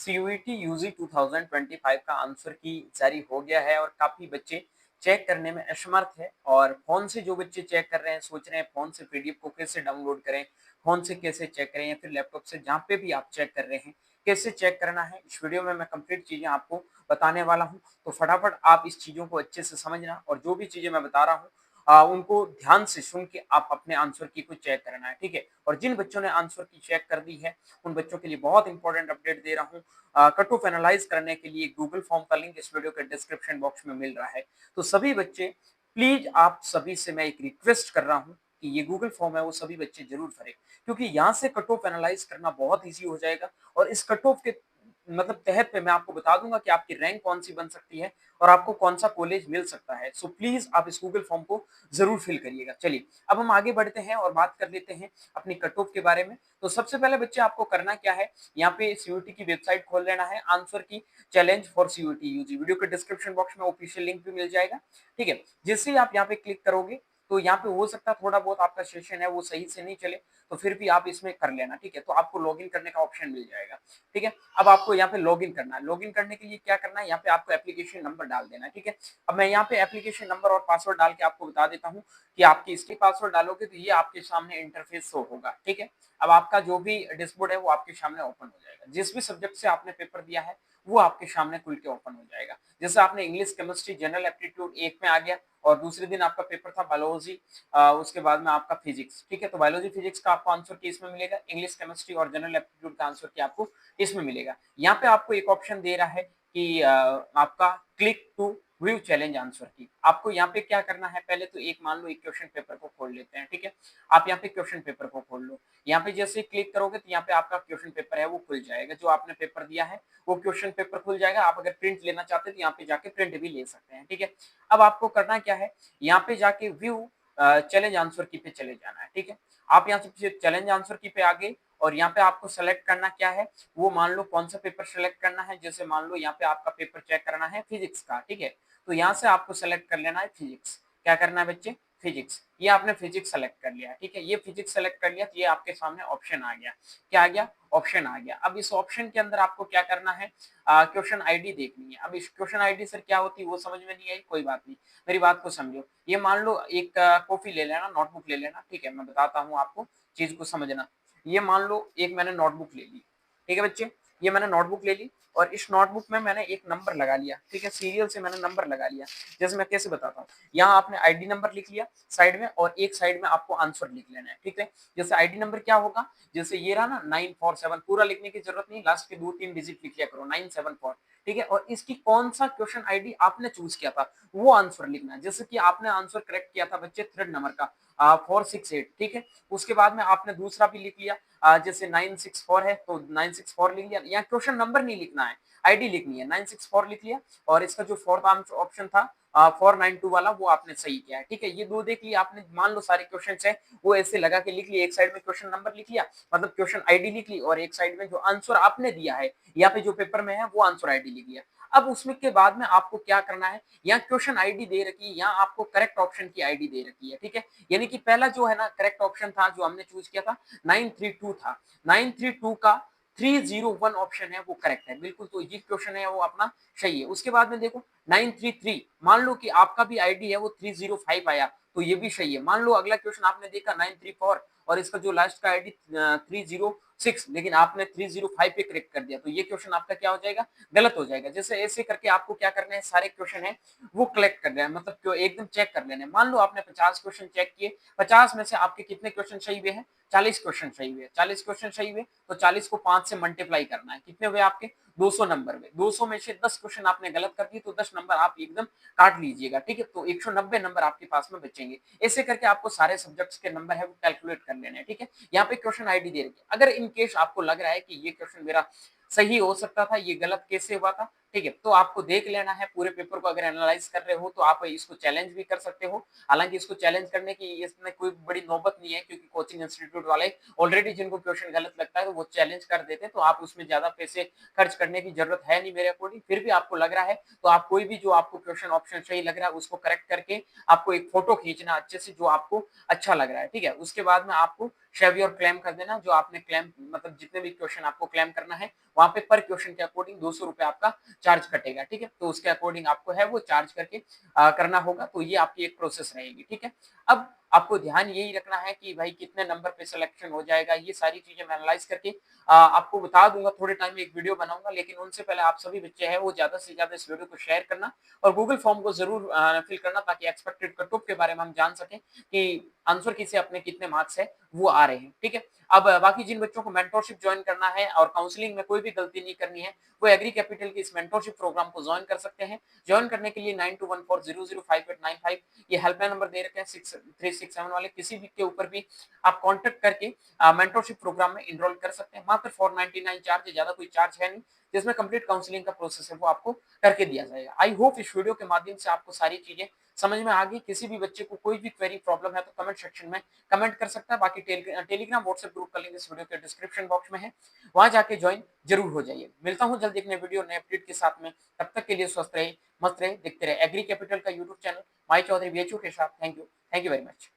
CUET UG 2025 का answer की जारी हो गया है और काफ़ी बच्चे चेक करने में असमर्थ है और फ़ोन से जो बच्चे चेक कर रहे हैं, सोच रहे हैं फ़ोन से पीडीएफ को कैसे डाउनलोड करें, फ़ोन से कैसे चेक करें या फिर लैपटॉप से जहाँ पे भी आप चेक कर रहे हैं, कैसे चेक करना है, इस वीडियो में मैं कंप्लीट चीज़ें आपको बताने वाला हूँ। तो फटाफट आप इस चीज़ों को अच्छे से समझना और जो भी चीज़ें मैं बता रहा हूँ उनको ध्यान से सुन के आप अपने आंसर की को चेक करना है, ठीक है? और जिन बच्चों ने आंसर की चेक कर दी है, उन बच्चों के लिए बहुत इंपॉर्टेंट अपडेट दे रहा हूँ। कट ऑफ एनालाइज करने के लिए गूगल फॉर्म का लिंक इस वीडियो के डिस्क्रिप्शन बॉक्स में मिल रहा है। तो सभी बच्चे प्लीज आप सभी से मैं एक रिक्वेस्ट कर रहा हूँ कि ये गूगल फॉर्म है वो सभी बच्चे जरूर भरें क्योंकि यहाँ से कट ऑफ एनालाइज करना बहुत ईजी हो जाएगा और इस कट ऑफ के मतलब तहत पे मैं आपको बता दूंगा कि आपकी रैंक कौन सी बन सकती है और आपको कौन सा कॉलेज मिल सकता है। सो प्लीज आप इस गूगल फॉर्म को जरूर फिल करिएगा। चलिए अब हम आगे बढ़ते हैं और बात कर लेते हैं अपनी कट ऑफ के बारे में। तो सबसे पहले बच्चे आपको करना क्या है, यहाँ पे सीयूईटी की वेबसाइट खोल लेना है, answer key challenge for CUET UG, video के डिस्क्रिप्शन बॉक्स में ऑफिशियल लिंक भी मिल जाएगा, ठीक है। जैसे ही आप यहाँ पे क्लिक करोगे तो यहाँ पे हो सकता है थोड़ा बहुत आपका सेशन है वो सही से नहीं चले, तो फिर भी आप इसमें कर लेना, ठीक है। तो आपको लॉगिन करने का ऑप्शन मिल जाएगा, ठीक है। अब आपको यहाँ पे लॉगिन करना है, लॉगिन करने के लिए क्या करना है, यहाँ पे आपको एप्लीकेशन नंबर डाल देना है, ठीक है। अब मैं यहाँ पे एप्लीकेशन नंबर और पासवर्ड डाल के आपको बता देता हूँ कि आपकी इसके पासवर्ड डालोगे तो ये आपके सामने इंटरफेस शो होगा, ठीक है। अब आपका जो भी डैशबोर्ड है वो आपके सामने ओपन हो जाएगा, जिस भी सब्जेक्ट से आपने पेपर दिया है वो आपके सामने खुल के ओपन हो जाएगा। जैसे आपने इंग्लिश, केमिस्ट्री, जनरल एप्टीट्यूड एक में आ गया और दूसरे दिन आपका पेपर था बायोलॉजी, उसके बाद में आपका फिजिक्स, ठीक है। तो बायोलॉजी फिजिक्स का आपको आंसर की इसमें मिलेगा, इंग्लिश, केमिस्ट्री और जनरल एप्टीट्यूड का आंसर की आपको इसमें मिलेगा। यहाँ पे आपको एक ऑप्शन दे रहा है कि आपका click to view challenge answer key. आपको यहाँ पे क्या करना है, पहले तो एक मान लो एक क्वेश्चन पेपर को खोल लेते हैं, ठीक है। आप यहाँ पे क्वेश्चन पेपर को खोल लो, यहाँ पे जैसे क्लिक करोगे तो यहाँ पे आपका क्वेश्चन पेपर है वो खुल जाएगा, जो आपने पेपर दिया है वो क्वेश्चन पेपर खुल जाएगा। आप अगर प्रिंट लेना चाहते हैं तो यहाँ पे जाके प्रिंट भी ले सकते हैं, ठीक है। अब आपको करना क्या है, यहाँ पे जाके व्यू चैलेंज आंसर की पे चले जाना है, ठीक है। आप यहाँ से चैलेंज आंसर की पे आ गए और यहाँ पे आपको सेलेक्ट करना क्या है, वो मान लो कौन सा पेपर सेलेक्ट करना है। जैसे मान लो यहाँ पे आपका पेपर चेक करना है फिजिक्स का, ठीक है। तो यहाँ से आपको सेलेक्ट कर लेना है फिजिक्स। क्या करना है बच्चे, फिजिक्स। ये आपने फिजिक्स सेलेक्ट कर लिया, ठीक है। ये फिजिक्स सेलेक्ट कर लिया तो ये आपके सामने ऑप्शन आ गया। क्या आ गया, ऑप्शन आ गया। अब इस ऑप्शन के अंदर आपको क्या करना है, क्वेश्चन आईडी देखनी है। अब इस क्वेश्चन आईडी सर क्या होती है वो समझ में नहीं आई, कोई बात नहीं, मेरी बात को समझो। ये मान लो एक कॉपी ले लेना, नोटबुक ले लेना, ठीक है। मैं बताता हूँ आपको, चीज को समझना। ये मान लो एक मैंने नोटबुक ले ली, ठीक है बच्चे। ये मैंने नोटबुक ले ली और इस नोटबुक में मैंने एक नंबर लगा लिया, ठीक है। सीरियल से मैंने नंबर लगा लिया। जैसे मैं कैसे बताता हूँ, यहाँ आपने आईडी नंबर लिख लिया साइड में और एक साइड में आपको आंसर लिख लेना है, ठीक है। जैसे आईडी नंबर क्या होगा, जैसे ये रहा ना 947, पूरा लिखने की जरूरत नहीं, लास्ट के 2-3 डिजिट लिख लिया करो, 974, ठीक है। और इसकी कौन सा क्वेश्चन आईडी आपने चूज किया था वो आंसर लिखना है। जैसे कि आपने आंसर करेक्ट किया था बच्चे थर्ड नंबर का 468, ठीक है। उसके बाद में आपने दूसरा भी लिख लिया, जैसे 964 है तो 964 लिख लिया। यहाँ क्वेश्चन नंबर नहीं लिखना है, आईडी लिखनी है, 964 लिख लिया। और इसका जो फोर्थ ऑप्शन था 492 वाला वो आपने सही किया है, ठीक है। ये दो देख लिया आपने, मान लो सारे क्वेश्चन है वो ऐसे लगा के लिख लिए, एक साइड में क्वेश्चन नंबर लिख लिया मतलब क्वेश्चन आईडी लिख ली और एक साइड में जो आंसर आपने दिया है यहाँ पे जो पेपर में है वो आंसर आईडी लिख लिया। अब उसमें के बाद में आपको क्या करना है, यहाँ क्वेश्चन आईडी दे रखी है, यहाँ आपको करेक्ट ऑप्शन की आईडी दे रखी है, ठीक है। यानी कि पहला जो है ना करेक्ट ऑप्शन था जो हमने चूज किया था 932 था, 932 का 301 ऑप्शन है वो करेक्ट है बिल्कुल। तो ये क्वेश्चन है वो अपना सही है। उसके बाद में देखो 933, मान लो कि आपका भी आईडी है वो 305 आया तो ये भी सही है। मान लो अगला क्वेश्चन आपने देखा 934 और इसका जो लास्ट का आईडी 306, लेकिन आपने 305 पे करेक्ट कर दिया तो ये क्वेश्चन आपका क्या हो जाएगा, गलत हो जाएगा। जैसे ऐसे करके आपको क्या करना है, सारे क्वेश्चन है वो कलेक्ट कर लेना है, मतलब एकदम चेक कर लेना है। मान लो आपने 50 क्वेश्चन चेक किए, 50 में से आपके कितने क्वेश्चन सही हुए हैं, 40 क्वेश्चन सही हुए। 40 क्वेश्चन सही हुए तो 40 को 5 से मल्टीप्लाई करना है, कितने हुए आपके 200 नंबर हुए। 200 में से 10 क्वेश्चन आपने गलत कर दिए तो 10 नंबर आप एकदम काट लीजिएगा, ठीक है। तो 190 नंबर आपके पास में बचेंगे। ऐसे करके आपको सारे सब्जेक्ट्स के नंबर है वो कैलकुलेट कर लेने हैं, ठीक है। यहाँ पे क्वेश्चन आईडी दे रखी है। अगर इन केस आपको लग रहा है कि ये क्वेश्चन मेरा सही हो सकता था, ये गलत कैसे हुआ था, ठीक है? तो आपको देख लेना है पूरे पेपर को, अगर एनालाइज़ कर रहे हो तो आप इसको चैलेंज भी कर सकते हो। हालाँकि इसको चैलेंज करने की इसमें कोई बड़ी नौबत नहीं है, क्योंकि कोचिंग इंस्टीट्यूट वाले ऑलरेडी जिनको क्वेश्चन गलत लगता है तो वो चैलेंज कर देते हैं, तो आप उसमें ज़्यादा पैसे खर्च करने की ज़रूरत है नहीं मेरे अकॉर्डिंग। फिर भी आपको लग रहा है तो आप कोई भी जो आपको क्वेश्चन ऑप्शन सही लग रहा है उसको करेक्ट करके आपको एक फ़ोटो खींचना अच्छे से जो आपको अच्छा लग रहा है, ठीक है? उसके बाद में आपको सेव योर क्लेम कर देना, जो आपने क्लेम मतलब जितने भी क्वेश्चन आपको क्लेम करना है, वहाँ पे पर क्वेश्चन के अकॉर्डिंग ₹200 आपका चार्ज कटेगा, ठीक है? तो उसके अकॉर्डिंग आपको है वो चार्ज करके करना होगा, तो ये आपकी एक प्रोसेस रहेगी, ठीक है? अब आपको ध्यान यही रखना है कि भाई कितने नंबर पे सिलेक्शन हो जाएगा, ये सारी चीज़ें मैं एनालाइज़ करके आपको बता दूँगा, थोड़े टाइम में एक वीडियो बनाऊँगा, लेकिन उनसे पहले आप सभी बच्चे हैं वो ज़्यादा से ज़्यादा इस वीडियो को शेयर करना और गूगल फॉर्म को ज़रूर फिल करना, ताकि एक्सपेक्टेड कट ऑफ के बारे में हम जान सकें कि आंसर की से अपने कितने मार्क्स है वो आ रहे हैं, ठीक है? अब बाकी जिन बच्चों को मेंटरशिप जॉइन करना है और काउंसलिंग में कोई भी गलती नहीं करनी है, वो एग्री कैपिटल की इस मेंटरशिप प्रोग्राम को जॉइन कर सकते हैं। जॉइन करने के लिए 9214005895 ये हेल्पलाइन नंबर दे रखे हैं, 6367 वाले, किसी भी के ऊपर भी आप कॉन्टैक्ट करके मेंटरशिप प्रोग्राम में एनरोल कर सकते हैं। मात्र 499 चार्ज है, ज़्यादा कोई चार्ज है नहीं, जिसमें कंप्लीट काउंसलिंग का प्रोसेस है वो आपको करके दिया जाएगा। आई होप इस वीडियो के माध्यम से आपको सारी चीज़ें समझ में आ गई। किसी भी बच्चे को कोई भी क्वेरी प्रॉब्लम है तो कमेंट सेक्शन में कमेंट कर सकता है। बाकी टेलीग्राम व्हाट्सएप ग्रुप का लिंक इस वीडियो के डिस्क्रिप्शन बॉक्स में है, वहाँ जाके ज्वाइन जरूर हो जाइए। मिलता हूँ जल्द एक नए वीडियो नए अपडेट के साथ में, तब तक के लिए स्वस्थ रहे, मस्त रहे, देखते रहे एग्री कैपिटल का YouTube channel my Chaudhary BHU के साथ। Thank you very much.